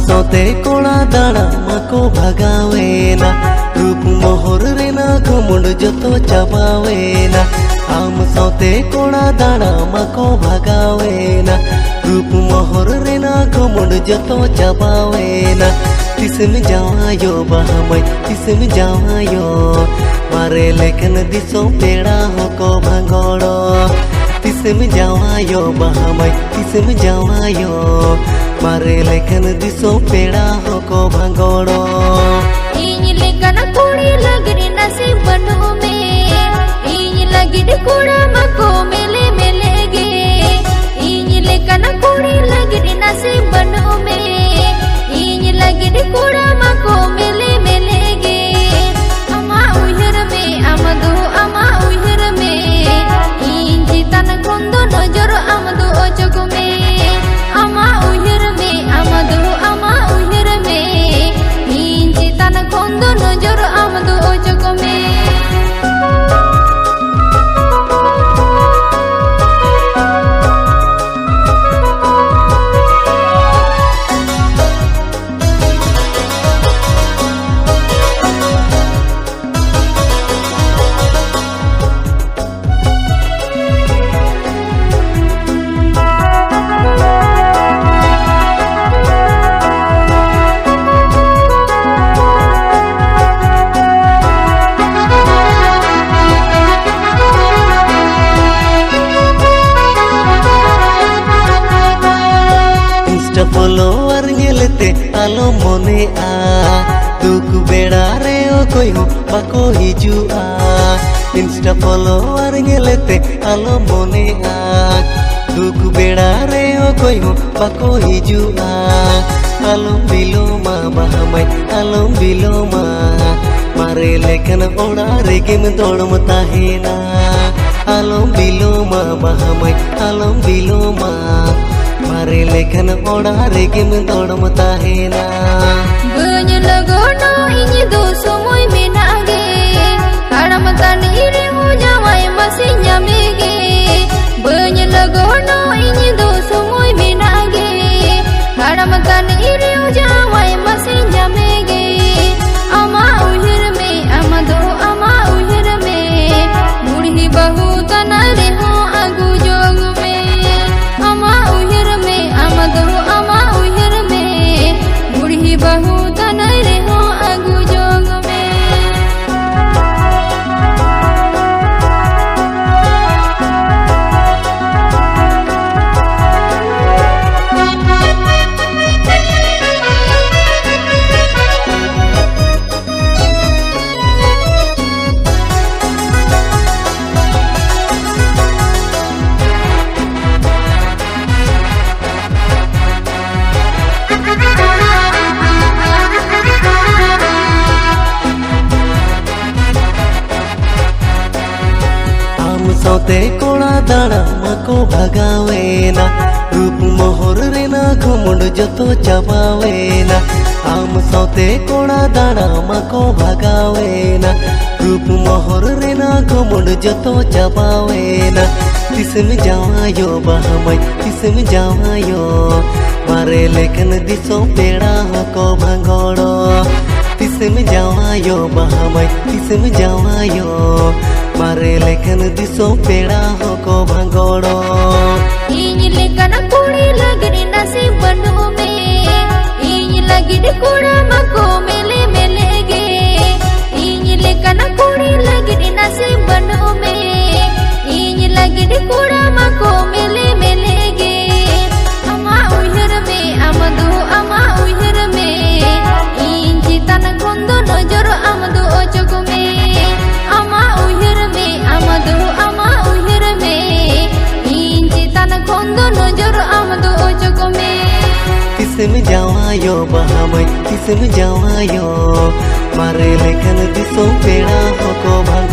सोते कोड़ा दाड़ा मको भगावेना रूप मोहर रेना घुमुंड जतो चबावेना आम सोते कोड़ा दाड़ा मको भगावेना रूप मोहर रेना घुमुंड जतो चबावेना तिसम जावायो बहमय तिसम जावायो मारे लेखन दिसो पेड़ा होको भंगोड़ो तिसम जावायो बहमय तिसम जावायो मारे लेखन दिसो पेड़ा होको भंगोड़ो इन लेखन कुड़ी लगरी नसीब बनो में इन लगिड कुड़ा मको मेले मेले गे इन लेखन कुड़ी लगरी नसीब बनो में इन लगिड कुड़ा मको मेले मेले गे अमा उहर में अमदो अमा उहर में इन जितन कुंदो नजर अमदो ओजग में अमा उहर में अमदो अमा उहर में इन जितन कुंदो नजर अमदो ओजग में follower ñelete alo mone a duk beda re okoy ho bako hijua insta follower ñelete alo mone a duk beda re okoy ho bako hijua alom biloma bahamay alom biloma mare lekhan oda regim dodom tahena alom biloma bahamay alom biloma मारे लेखन ओड़ा रेगिम दौड़म ताहेना बन लगोनो इन दो समय में नागे हड़म तनी रे हो जावाय मसिन्या मेगे बन लगोनो इन दो समय में नागे हड़म तनी रे हो जावाय मसिन्या मेगे अमा उहर में अमदो अमा उहर में मुड़ी बहु तना रे हो आगु जोग में अमा उहर में अमदो अमा उहर में मुड़ी बहु तना रे हो आगु जोग में सोते कोड़ा दाड़ा मको भगावेना रूप मोहर रेना घुमुंड जतो चबावेना आम सोते कोड़ा दाड़ा मको भगावेना रूप मोहर रेना घुमुंड जतो चबावेना तिसम जावायो बहमय तिसम जावायो मारे लेखन दिसो पेड़ा होको भंगोड़ो तिसम जावायो बहमय तिसम जावायो मारे लेखन दिसो पेड़ा होको भंगोड़ो इन लेखन कुड़ी लगरी नसीब बनो में इन लगिड कुड़ा मको मेले मेले गे इन लेखन कुड़ी लगरी नसीब बनो में इन लगिड कुड़ा मको मेले मेले गे अमा उहर में अमदो अमा उहर में इन जितन कुंदो नजर अमदो ओजग में अमा उहर में अमदो अमा उहर में इन जितन कुंदो नजर तिसम जावायो बहामय तिसम जावायो मारे लेखन दिसों पेड़ा होको भाग